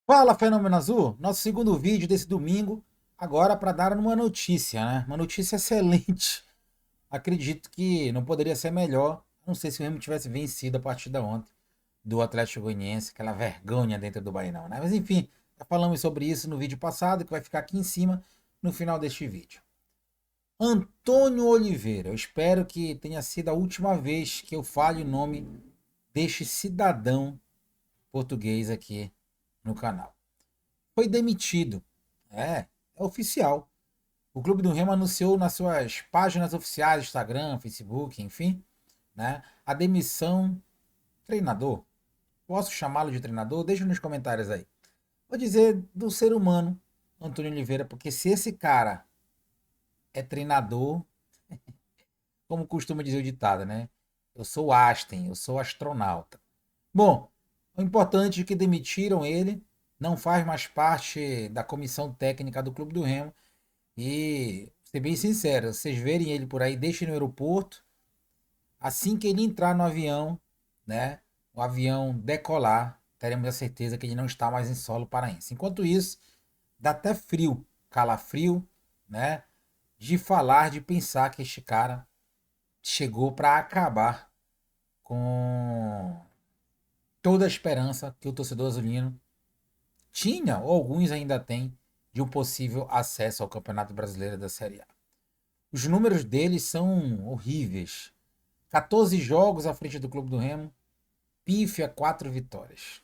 Fala, Fenômeno Azul! Nosso segundo vídeo desse domingo, agora para dar uma notícia, né? Uma notícia excelente. Acredito que não poderia ser melhor. Não sei se o Remo tivesse vencido a partida ontem do Atlético Goianiense, aquela vergonha dentro do Bainão, né? Mas enfim, já falamos sobre isso no vídeo passado, que vai ficar aqui em cima no final deste vídeo. Antônio Oliveira, eu espero que tenha sido a última vez que eu fale o nome deste cidadão português aqui no canal. Foi demitido. É oficial. O Clube do Remo anunciou nas suas páginas oficiais, Instagram, Facebook, enfim, né, a demissão do treinador. Posso chamá-lo de treinador? Deixa nos comentários aí. Vou dizer do ser humano, Antônio Oliveira, porque se esse cara é treinador, como costuma dizer o ditado, né? Eu sou Einstein, eu sou astronauta. Bom, o importante é que demitiram ele, não faz mais parte da comissão técnica do Clube do Remo. E, ser bem sincero, vocês verem ele por aí, deixem no aeroporto. Assim que ele entrar no avião, né? O avião decolar, teremos a certeza que ele não está mais em solo paraense. Enquanto isso, dá até frio, calafrio, né? De falar, de pensar que este cara chegou para acabar com toda a esperança que o torcedor azulino tinha, ou alguns ainda têm, de um possível acesso ao Campeonato Brasileiro da Série A. Os números dele são horríveis. 14 jogos à frente do Clube do Remo, pífia 4 vitórias.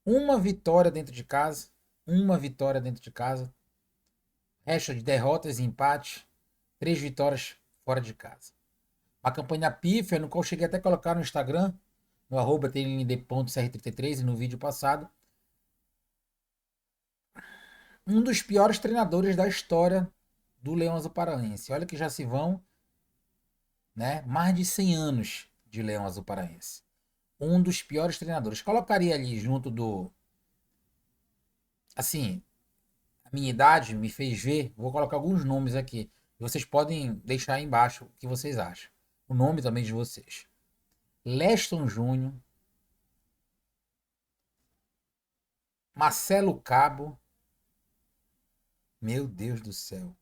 Uma vitória dentro de casa, uma vitória dentro de casa, resto de derrotas e empates, 3 vitórias fora de casa. A campanha pífia, no qual cheguei até a colocar no Instagram, no arroba tnd.cr33 e no vídeo passado, um dos piores treinadores da história do Leão Azul Paraense. Olha que já se vão, né, mais de 100 anos de Leão Azul Paraense. Um dos piores treinadores. Colocaria ali junto do. Assim, a minha idade me fez ver. Vou colocar alguns nomes aqui. Vocês podem deixar aí embaixo o que vocês acham. O nome também de vocês. Leston Júnior, Marcelo Cabo. Meu Deus do céu.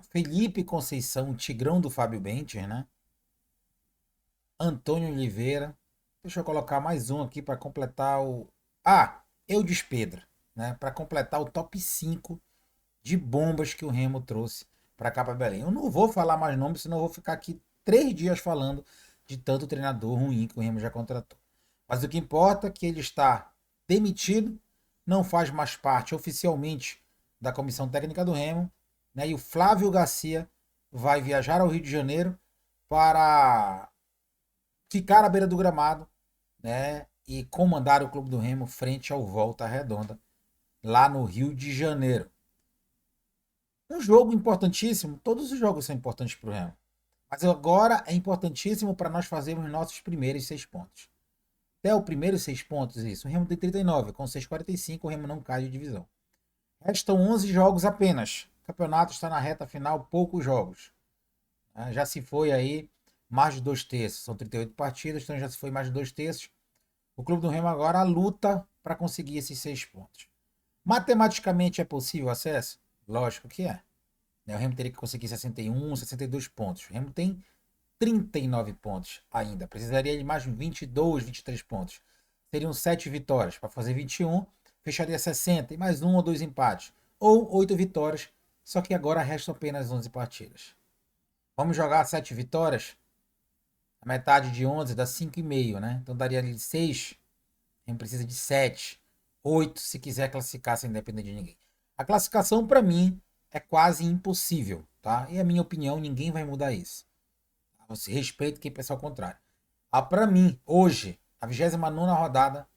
Felipe Conceição, Tigrão do Fábio Benter, né? Antônio Oliveira. Deixa eu colocar mais um aqui para completar o. Eudes Pedro, né? Para completar o top 5 de bombas que o Remo trouxe para cá para Belém. Eu não vou falar mais nomes, senão eu vou ficar aqui 3 dias falando de tanto treinador ruim que o Remo já contratou. Mas o que importa é que ele está demitido, não faz mais parte oficialmente da comissão técnica do Remo, né? E o Flávio Garcia vai viajar ao Rio de Janeiro para ficar à beira do gramado, né? E comandar o Clube do Remo frente ao Volta Redonda, lá no Rio de Janeiro. Um jogo importantíssimo, todos os jogos são importantes para o Remo. Mas agora é importantíssimo para nós fazermos nossos primeiros 6 pontos. Até o primeiro 6 pontos, isso. O Remo tem 39, com 6,45 o Remo não cai de divisão. Restam 11 jogos apenas. O campeonato está na reta final, poucos jogos. Já se foi aí mais de 2 terços. São 38 partidas, então já se foi mais de 2 terços. O Clube do Remo agora luta para conseguir esses 6 pontos. Matematicamente é possível acesso? Lógico que é. O Remo teria que conseguir 61, 62 pontos. O Remo tem 39 pontos ainda. Precisaria de mais 22, 23 pontos. Seriam 7 vitórias. Para fazer 21, fecharia 60 e mais um ou dois empates. Ou 8 vitórias, só que agora restam apenas 11 partidas. Vamos jogar 7 vitórias? A metade de 11 dá 5,5, né? Então daria ali 6. A gente precisa de 7, 8 se quiser classificar sem depender de ninguém. A classificação, para mim, é quase impossível, tá? E a minha opinião, ninguém vai mudar isso. Você respeita quem pensa ao contrário. Para mim, hoje, a 29ª rodada,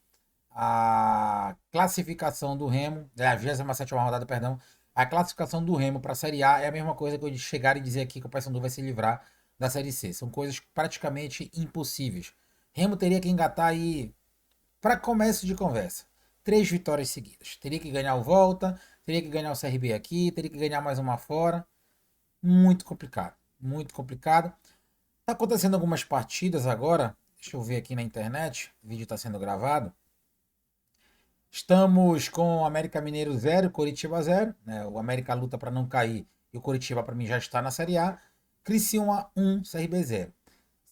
a classificação do Remo, a 27ª rodada, perdão, a classificação do Remo para a Série A é a mesma coisa que eu chegar e dizer aqui que o Paysandu vai se livrar da Série C. São coisas praticamente impossíveis. Remo teria que engatar aí, para começo de conversa, 3 vitórias seguidas. Teria que ganhar o Volta, teria que ganhar o CRB aqui, teria que ganhar mais uma fora. Muito complicado, muito complicado. Tá acontecendo algumas partidas agora. Deixa eu ver aqui na internet. O vídeo está sendo gravado. Estamos com o América Mineiro 0, Coritiba 0, né? O América luta para não cair e o Coritiba para mim já está na Série A. Criciúma 1, CRB 0.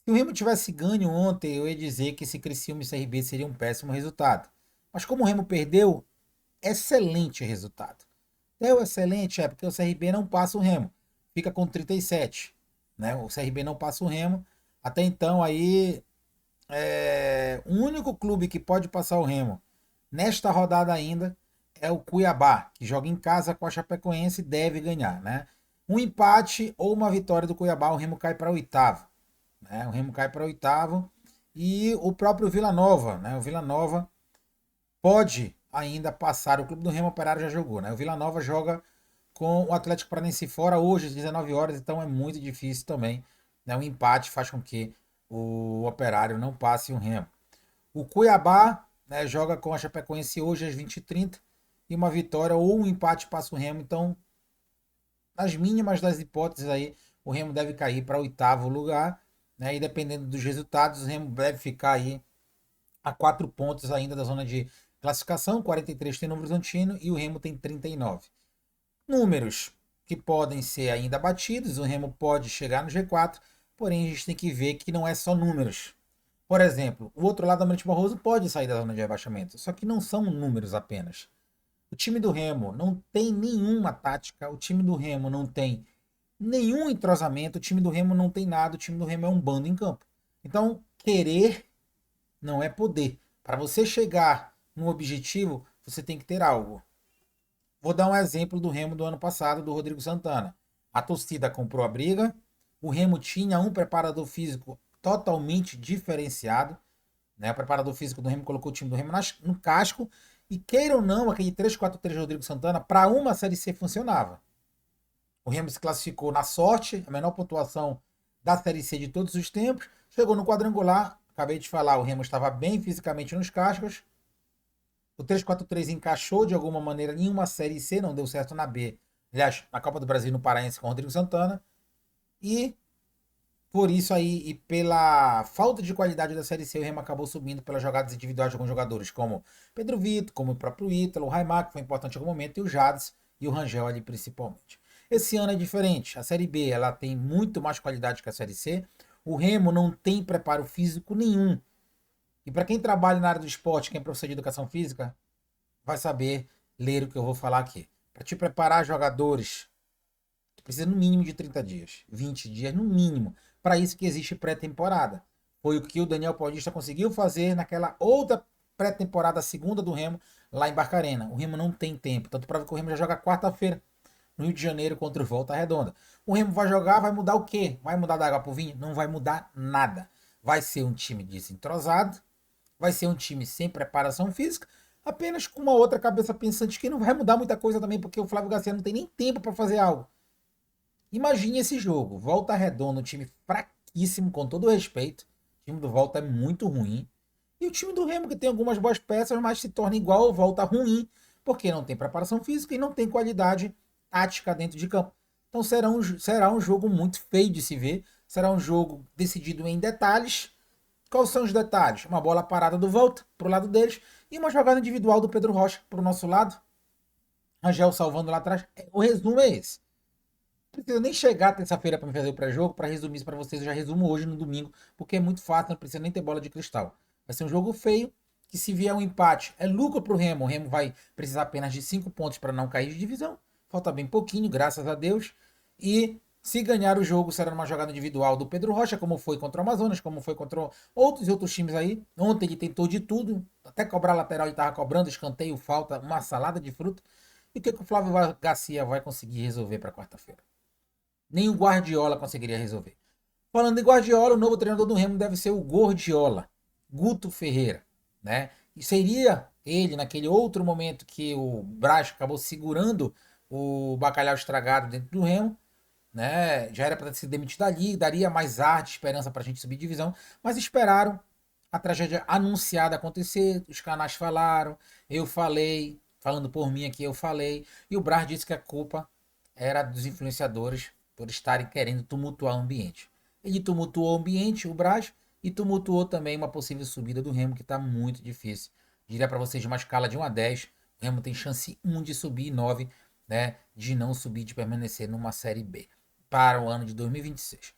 Se o Remo tivesse ganho ontem, eu ia dizer que esse Criciúma e CRB seria um péssimo resultado. Mas como o Remo perdeu, excelente resultado. É o excelente, porque o CRB não passa o Remo. Fica com 37, né? O CRB não passa o Remo. Até então aí o único clube que pode passar o Remo nesta rodada ainda é o Cuiabá, que joga em casa com a Chapecoense e deve ganhar, né? Um empate ou uma vitória do Cuiabá, o Remo cai para oitavo, né? O Remo cai para oitavo e o próprio Vila Nova, né? O Vila Nova pode ainda passar. O Clube do Remo Operário já jogou, né? O Vila Nova joga com o Atlético Paranaense fora hoje às 19 horas, então é muito difícil também, né? Um empate faz com que o Operário não passe o Remo. O Cuiabá, né, joga com a Chapecoense hoje às 20h30 e uma vitória ou um empate passa o Remo. Então, nas mínimas das hipóteses aí, o Remo deve cair para oitavo lugar, né? E dependendo dos resultados, o Remo deve ficar aí a 4 pontos ainda da zona de classificação. 43 tem Novo Horizontino e o Remo tem 39. Números que podem ser ainda batidos, o Remo pode chegar no G4, porém a gente tem que ver que não é só números. Por exemplo, o outro lado da Mente Barroso pode sair da zona de rebaixamento, só que não são números apenas. O time do Remo não tem nenhuma tática, o time do Remo não tem nenhum entrosamento, o time do Remo não tem nada, o time do Remo é um bando em campo. Então, querer não é poder. Para você chegar num objetivo, você tem que ter algo. Vou dar um exemplo do Remo do ano passado, do Rodrigo Santana. A torcida comprou a briga, o Remo tinha um preparador físico totalmente diferenciado, né? O preparador físico do Remo colocou o time do Remo no casco, e queira ou não, aquele 3-4-3 de Rodrigo Santana, para uma Série C funcionava. O Remo se classificou na sorte, a menor pontuação da Série C de todos os tempos, chegou no quadrangular, acabei de falar, o Remo estava bem fisicamente nos cascos, o 3-4-3 encaixou de alguma maneira em uma Série C, não deu certo na B. Aliás, na Copa do Brasil no Paraense com o Rodrigo Santana. E por isso aí, e pela falta de qualidade da Série C, o Remo acabou subindo pelas jogadas individuais de alguns jogadores, como Pedro Vitor, como o próprio Ítalo, o Raimar, que foi importante em algum momento, e o Jades e o Rangel ali principalmente. Esse ano é diferente. A Série B ela tem muito mais qualidade que a Série C. O Remo não tem preparo físico nenhum. E para quem trabalha na área do esporte, quem é professor de educação física, vai saber ler o que eu vou falar aqui. Para te preparar jogadores, precisa no mínimo de 30 dias, 20 dias no mínimo. Para isso que existe pré-temporada. Foi o que o Daniel Paulista conseguiu fazer naquela outra pré-temporada segunda do Remo, lá em Barcarena. O Remo não tem tempo, tanto prova que o Remo já joga quarta-feira, no Rio de Janeiro, contra o Volta Redonda. O Remo vai jogar, vai mudar o quê? Vai mudar da água pro vinho? Não vai mudar nada. Vai ser um time desentrosado, vai ser um time sem preparação física, apenas com uma outra cabeça pensante que não vai mudar muita coisa também, porque o Flávio Garcia não tem nem tempo para fazer algo. Imagine esse jogo, Volta Redonda, um time fraquíssimo, com todo o respeito. O time do Volta é muito ruim. E o time do Remo, que tem algumas boas peças, mas se torna igual ao Volta ruim, porque não tem preparação física e não tem qualidade tática dentro de campo. Então será um jogo muito feio de se ver, será um jogo decidido em detalhes. Quais são os detalhes? Uma bola parada do Volta para o lado deles e uma jogada individual do Pedro Rocha para o nosso lado. Rangel salvando lá atrás. O resumo é esse. Não precisa nem chegar terça-feira para me fazer o pré-jogo. Para resumir isso para vocês, eu já resumo hoje no domingo, porque é muito fácil, não precisa nem ter bola de cristal. Vai ser um jogo feio, que se vier um empate, é lucro para o Remo. O Remo vai precisar apenas de 5 pontos para não cair de divisão. Falta bem pouquinho, graças a Deus. E se ganhar o jogo, será numa jogada individual do Pedro Rocha, como foi contra o Amazonas, como foi contra outros times aí. Ontem ele tentou de tudo, até cobrar lateral ele estava cobrando, escanteio, falta, uma salada de fruta. E o que o Flávio Garcia vai conseguir resolver para quarta-feira? Nem o Guardiola conseguiria resolver. Falando em Guardiola, o novo treinador do Remo deve ser o Gordiola, Guto Ferreira, né? E seria ele, naquele outro momento que o Braz acabou segurando o bacalhau estragado dentro do Remo, né? Já era para ter sido demitido ali, daria mais arte, esperança para a gente subir divisão, mas esperaram a tragédia anunciada acontecer, os canais falaram, eu falei, falando por mim aqui, eu falei, e o Braz disse que a culpa era dos influenciadores por estarem querendo tumultuar o ambiente. Ele tumultuou o ambiente, o Braz, e tumultuou também uma possível subida do Remo, que está muito difícil Diria para vocês, de uma escala de 1 a 10, o Remo tem chance 1 de subir e 9, né, de não subir, de permanecer numa Série B para o ano de 2026.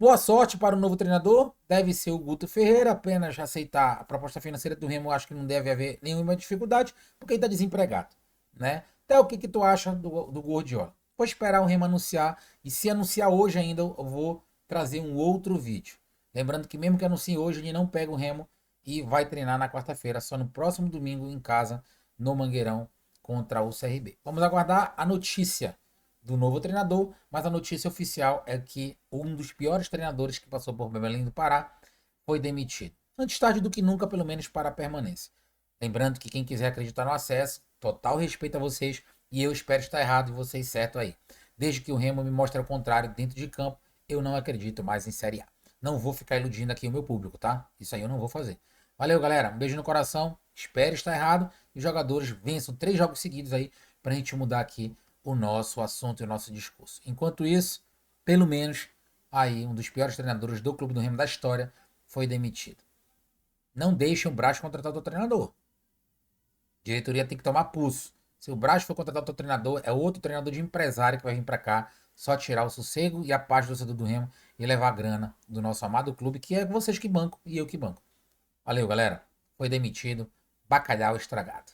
Boa sorte para o novo treinador. Deve ser o Guto Ferreira. Apenas aceitar a proposta financeira do Remo. Acho que não deve haver nenhuma dificuldade, porque ele está desempregado, né? Até o que tu acha do Guardiola? Vou esperar o Remo anunciar. E se anunciar hoje ainda, eu vou trazer um outro vídeo. Lembrando que mesmo que anuncie hoje, ele não pega o Remo e vai treinar na quarta-feira, só no próximo domingo em casa, no Mangueirão, contra o CRB. Vamos aguardar a notícia do novo treinador, mas a notícia oficial é que um dos piores treinadores que passou por Belém do Pará foi demitido. Antes tarde do que nunca, pelo menos para a permanência. Lembrando que quem quiser acreditar no acesso, total respeito a vocês, e eu espero estar errado e vocês certo aí. Desde que o Remo me mostre o contrário dentro de campo, eu não acredito mais em Série A. Não vou ficar iludindo aqui o meu público, tá? Isso aí eu não vou fazer. Valeu, galera. Um beijo no coração. Espero estar errado e os jogadores vençam 3 jogos seguidos aí pra gente mudar aqui o nosso assunto e o nosso discurso. Enquanto isso, pelo menos, aí um dos piores treinadores do Clube do Remo da história foi demitido. Não deixem o Braz contratar outro treinador. A diretoria tem que tomar pulso. Se o Braz for contratar outro treinador, é outro treinador de empresário que vai vir para cá só tirar o sossego e a paz do torcedor do Remo e levar a grana do nosso amado clube, que é vocês que bancam e eu que banco. Valeu, galera. Foi demitido. Bacalhau estragado.